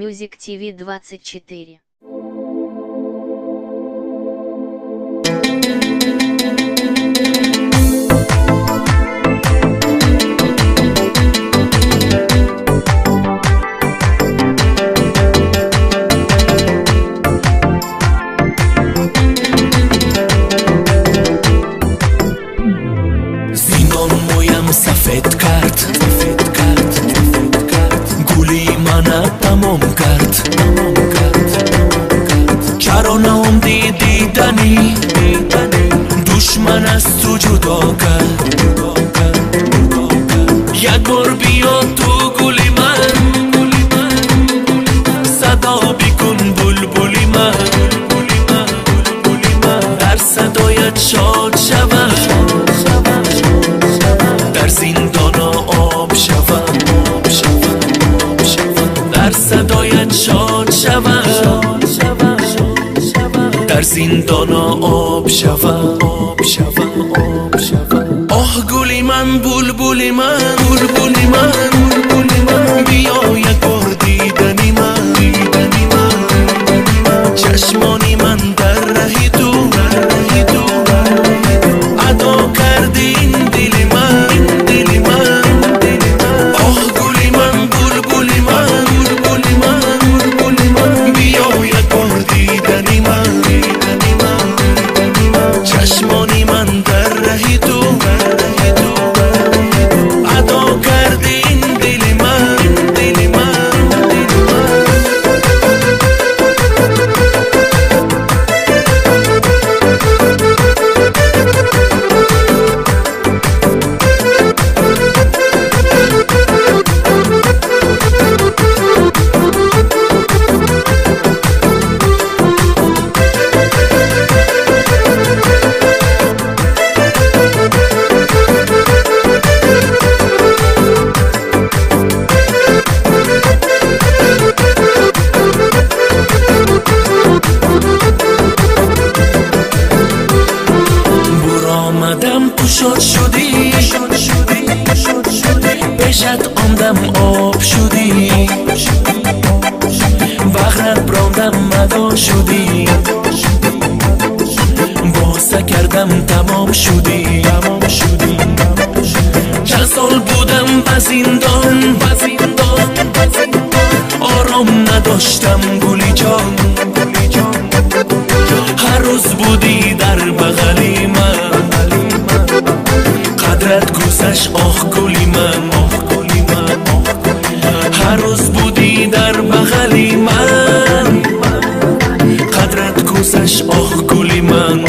Music TV 24. سفید کرد گلی من تمام کرد چرا ناامید دیدنی دشمن از تو جدا کرد یک بار بیا تو گلی من صدا بکن بلبلی من در صدایت شاد شوم در زندان آب شوم در صدایت شاد شوم در زندان آب شوم آه گلی من بلبلی من بیا یک بار دیدنی من چشمانی من در رهی تو ادا کردی این دل من آه گلی من بلبلی من بیا یک بار دیدنی من چشمانی من در رهی تو ادا کردی این دل من شد شدی پیشت آمدم آب شدی بغرت براندم مدا شدی باسه کردم تمام شدی چند سال بودم به زندان آرام نداشتم گلی جان هر روز بودی در بغلی من قدرت گذشت آخ گلی من هر روز بودی در بغلی من قدرت گذشت آخ گلی من